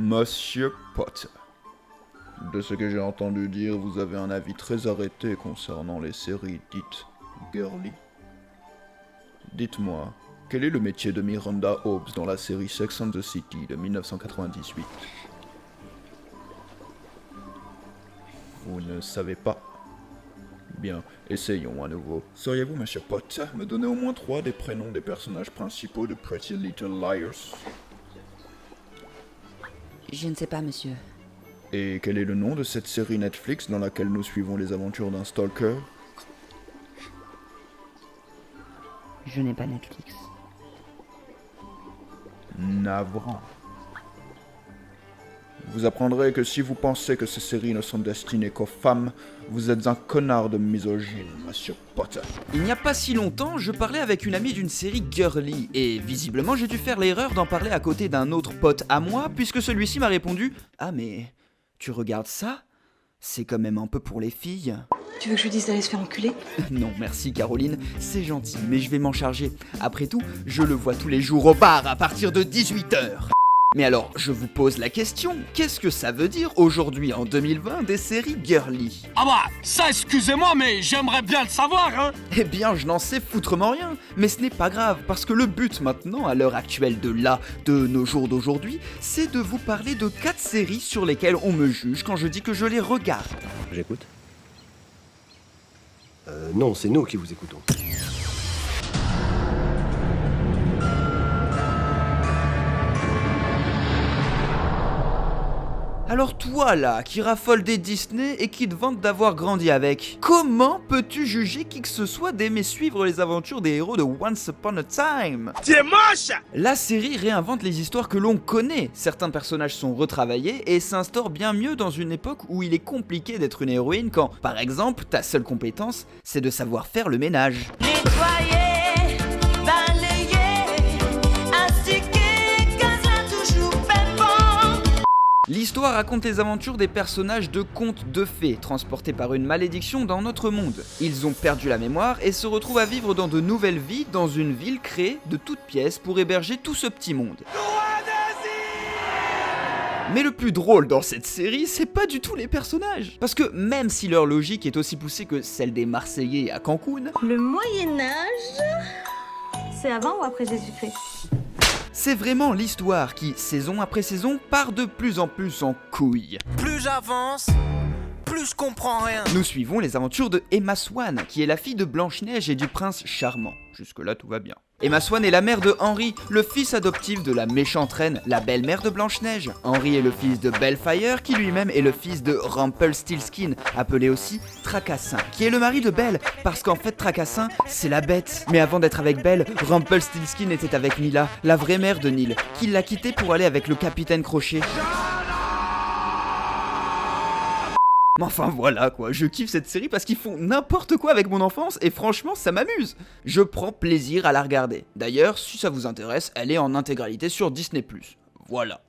Monsieur Potter, de ce que j'ai entendu dire, vous avez un avis très arrêté concernant les séries dites girly. Dites-moi, quel est le métier de Miranda Hobbs dans la série Sex and the City de 1998? Vous ne savez pas? Bien, essayons à nouveau. Sauriez-vous, Monsieur Potter, me donner au moins 3 des prénoms des personnages principaux de Pretty Little Liars? Je ne sais pas, monsieur. Et quel est le nom de cette série Netflix dans laquelle nous suivons les aventures d'un stalker? Je n'ai pas Netflix. Navrant. Vous apprendrez que si vous pensez que ces séries ne sont destinées qu'aux femmes, vous êtes un connard de misogyne, Monsieur Potter. Il n'y a pas si longtemps, je parlais avec une amie d'une série girly, et visiblement j'ai dû faire l'erreur d'en parler à côté d'un autre pote à moi, puisque celui-ci m'a répondu « Ah mais, tu regardes ça? C'est quand même un peu pour les filles. » Tu veux que je lui dise d'aller se faire enculer? Non merci Caroline, c'est gentil, mais je vais m'en charger. Après tout, je le vois tous les jours au bar à partir de 18h. Mais alors, je vous pose la question, qu'est-ce que ça veut dire aujourd'hui en 2020 des séries girly? Ah bah, ça excusez-moi, mais j'aimerais bien le savoir, hein. Eh bien, je n'en sais foutrement rien, mais ce n'est pas grave, parce que le but maintenant, à l'heure actuelle de nos jours d'aujourd'hui, c'est de vous parler de 4 séries sur lesquelles on me juge quand je dis que je les regarde. J'écoute. Non, c'est nous qui vous écoutons. Alors toi là, qui raffole des Disney et qui te vante d'avoir grandi avec, comment peux-tu juger qui que ce soit d'aimer suivre les aventures des héros de Once Upon a Time? T'es moche! La série réinvente les histoires que l'on connaît, certains personnages sont retravaillés et s'instaurent bien mieux dans une époque où il est compliqué d'être une héroïne quand, par exemple, ta seule compétence, c'est de savoir faire le ménage. Nettoyer, balayer, astiquer, caser toujours pépon. L'histoire raconte les aventures des personnages de contes de fées, transportés par une malédiction dans notre monde. Ils ont perdu la mémoire et se retrouvent à vivre dans de nouvelles vies dans une ville créée de toutes pièces pour héberger tout ce petit monde. Mais le plus drôle dans cette série, c'est pas du tout les personnages. Parce que même si leur logique est aussi poussée que celle des Marseillais à Cancun, Le Moyen-Âge, c'est avant ou après Jésus-Christ? c'est vraiment l'histoire qui, saison après saison, part de plus en plus en couille. Plus j'avance, plus je comprends rien. Nous suivons les aventures de Emma Swan, qui est la fille de Blanche-Neige et du prince charmant. Jusque-là, tout va bien. Emma Swan est la mère de Henry, le fils adoptif de la méchante reine, la belle-mère de Blanche-Neige. Henry est le fils de Bellefire, qui lui-même est le fils de Rumpelstiltskin, appelé aussi Tracassin, qui est le mari de Belle, parce qu'en fait Tracassin, c'est la bête. Mais avant d'être avec Belle, Rumpelstiltskin était avec Nila, la vraie mère de Neil, qui l'a quitté pour aller avec le capitaine Crochet. Mais enfin voilà quoi, je kiffe cette série parce qu'ils font n'importe quoi avec mon enfance et franchement ça m'amuse. Je prends plaisir à la regarder. D'ailleurs, si ça vous intéresse, elle est en intégralité sur Disney+. Voilà.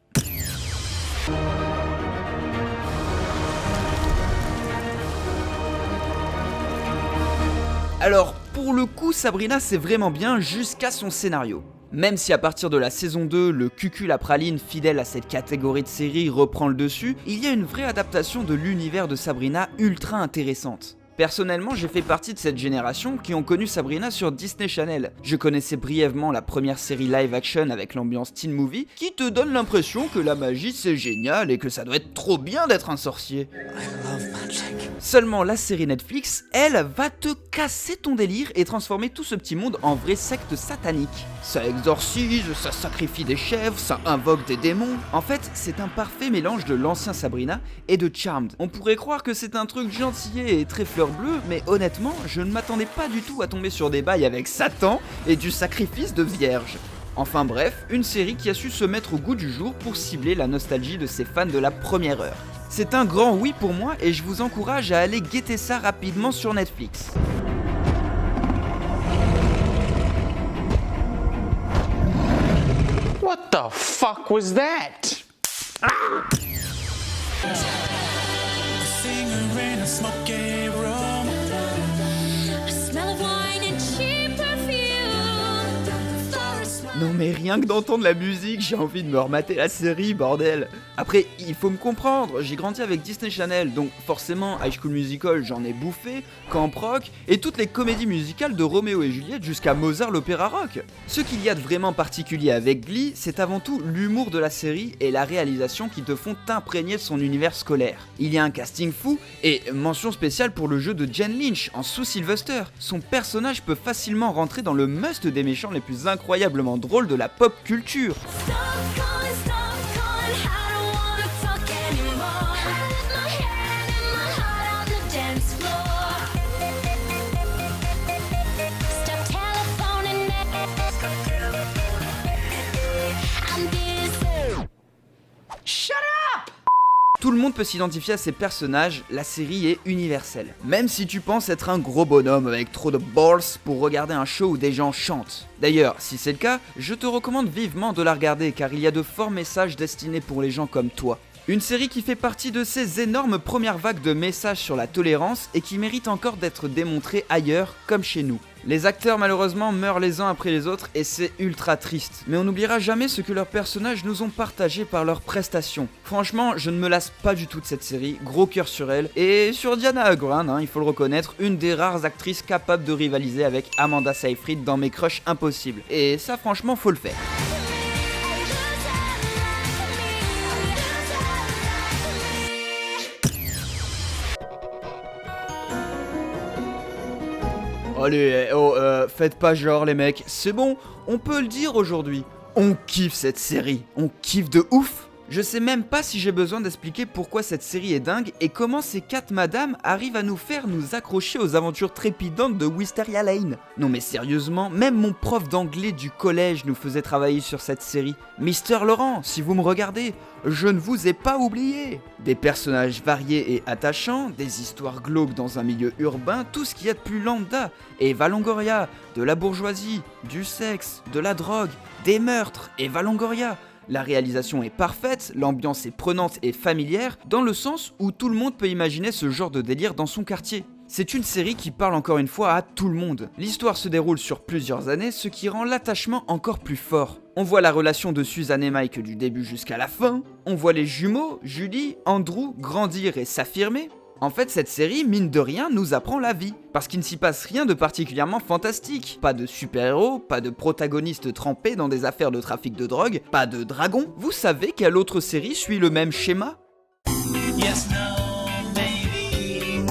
Alors, pour le coup, Sabrina c'est vraiment bien jusqu'à son scénario. Même si à partir de la saison 2, le cucul à praline fidèle à cette catégorie de série reprend le dessus, il y a une vraie adaptation de l'univers de Sabrina ultra intéressante. Personnellement, j'ai fait partie de cette génération qui ont connu Sabrina sur Disney Channel. Je connaissais brièvement la première série live action avec l'ambiance teen movie qui te donne l'impression que la magie c'est génial et que ça doit être trop bien d'être un sorcier. Seulement la série Netflix, elle, va te casser ton délire et transformer tout ce petit monde en vraie secte satanique. Ça exorcise, ça sacrifie des chèvres, ça invoque des démons. En fait, c'est un parfait mélange de l'ancien Sabrina et de Charmed. On pourrait croire que c'est un truc gentillet et très fleur bleue, mais honnêtement, je ne m'attendais pas du tout à tomber sur des bails avec Satan et du sacrifice de vierges. Enfin bref, une série qui a su se mettre au goût du jour pour cibler la nostalgie de ses fans de la première heure. C'est un grand oui pour moi et je vous encourage à aller guetter ça rapidement sur Netflix. What the fuck was that? Non mais rien que d'entendre la musique, j'ai envie de me remater la série, bordel. Après, il faut me comprendre, j'ai grandi avec Disney Channel, donc forcément High School Musical j'en ai bouffé, Camp Rock, et toutes les comédies musicales de Roméo et Juliette jusqu'à Mozart l'opéra rock. Ce qu'il y a de vraiment particulier avec Glee, c'est avant tout l'humour de la série et la réalisation qui te font t'imprégner de son univers scolaire. Il y a un casting fou, et mention spéciale pour le jeu de Jen Lynch en Sue Sylvester. Son personnage peut facilement rentrer dans le must des méchants les plus incroyablement drôles de la pop culture. Tout le monde peut s'identifier à ces personnages, la série est universelle. Même si tu penses être un gros bonhomme avec trop de balls pour regarder un show où des gens chantent. D'ailleurs, si c'est le cas, je te recommande vivement de la regarder car il y a de forts messages destinés pour les gens comme toi. Une série qui fait partie de ces énormes premières vagues de messages sur la tolérance et qui mérite encore d'être démontrée ailleurs comme chez nous. Les acteurs malheureusement meurent les uns après les autres et c'est ultra triste, mais on n'oubliera jamais ce que leurs personnages nous ont partagé par leurs prestations. Franchement, je ne me lasse pas du tout de cette série, gros cœur sur elle, et sur Diana Agron, il faut le reconnaître, une des rares actrices capables de rivaliser avec Amanda Seyfried dans mes crushs impossibles. Et ça franchement faut le faire. Allez, faites pas genre les mecs, c'est bon, on peut le dire aujourd'hui. On kiffe cette série, on kiffe de ouf. Je sais même pas si j'ai besoin d'expliquer pourquoi cette série est dingue et comment ces 4 madames arrivent à nous faire nous accrocher aux aventures trépidantes de Wisteria Lane. Non mais sérieusement, même mon prof d'anglais du collège nous faisait travailler sur cette série. Mister Laurent, si vous me regardez, je ne vous ai pas oublié. Des personnages variés et attachants, des histoires glauques dans un milieu urbain, tout ce qu'il y a de plus lambda. Eva Longoria, de la bourgeoisie, du sexe, de la drogue, des meurtres, Eva Longoria. La réalisation est parfaite, l'ambiance est prenante et familière, dans le sens où tout le monde peut imaginer ce genre de délire dans son quartier. C'est une série qui parle encore une fois à tout le monde. L'histoire se déroule sur plusieurs années, ce qui rend l'attachement encore plus fort. On voit la relation de Suzanne et Mike du début jusqu'à la fin, on voit les jumeaux, Julie, Andrew, grandir et s'affirmer. En fait, cette série, mine de rien, nous apprend la vie, parce qu'il ne s'y passe rien de particulièrement fantastique. Pas de super-héros, pas de protagonistes trempés dans des affaires de trafic de drogue, pas de dragons. Vous savez quelle autre série suit le même schéma ? Yes, no, baby.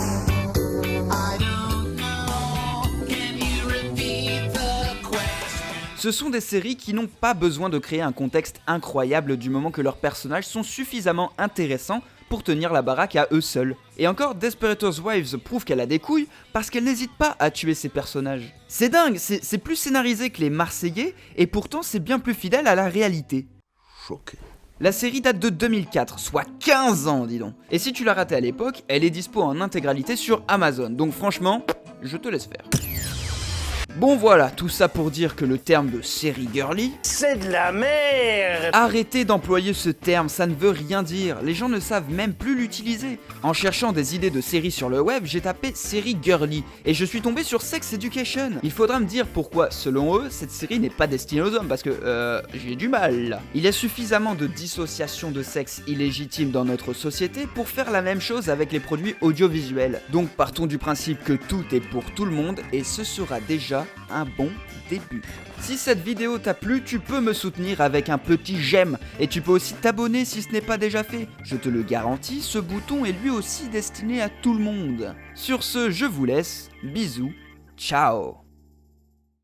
I don't know. Can you repeat the question? Ce sont des séries qui n'ont pas besoin de créer un contexte incroyable du moment que leurs personnages sont suffisamment intéressants pour tenir la baraque à eux seuls. Et encore, Desperados Wives prouve qu'elle a des couilles parce qu'elle n'hésite pas à tuer ses personnages. C'est dingue, c'est plus scénarisé que les Marseillais et pourtant c'est bien plus fidèle à la réalité. Choqué. La série date de 2004, soit 15 ans dis donc. Et si tu l'as raté à l'époque, elle est dispo en intégralité sur Amazon, donc franchement, je te laisse faire. Bon voilà, tout ça pour dire que le terme de série girly... C'est de la merde! Arrêtez d'employer ce terme, ça ne veut rien dire, les gens ne savent même plus l'utiliser. En cherchant des idées de séries sur le web, j'ai tapé série girly, et je suis tombé sur Sex Education. Il faudra me dire pourquoi, selon eux, cette série n'est pas destinée aux hommes, parce que, j'ai du mal. Il y a suffisamment de dissociation de sexe illégitime dans notre société pour faire la même chose avec les produits audiovisuels. Donc partons du principe que tout est pour tout le monde, et ce sera déjà un bon début. Si cette vidéo t'a plu, tu peux me soutenir avec un petit j'aime et tu peux aussi t'abonner si ce n'est pas déjà fait. Je te le garantis, ce bouton est lui aussi destiné à tout le monde. Sur ce, je vous laisse, bisous, ciao.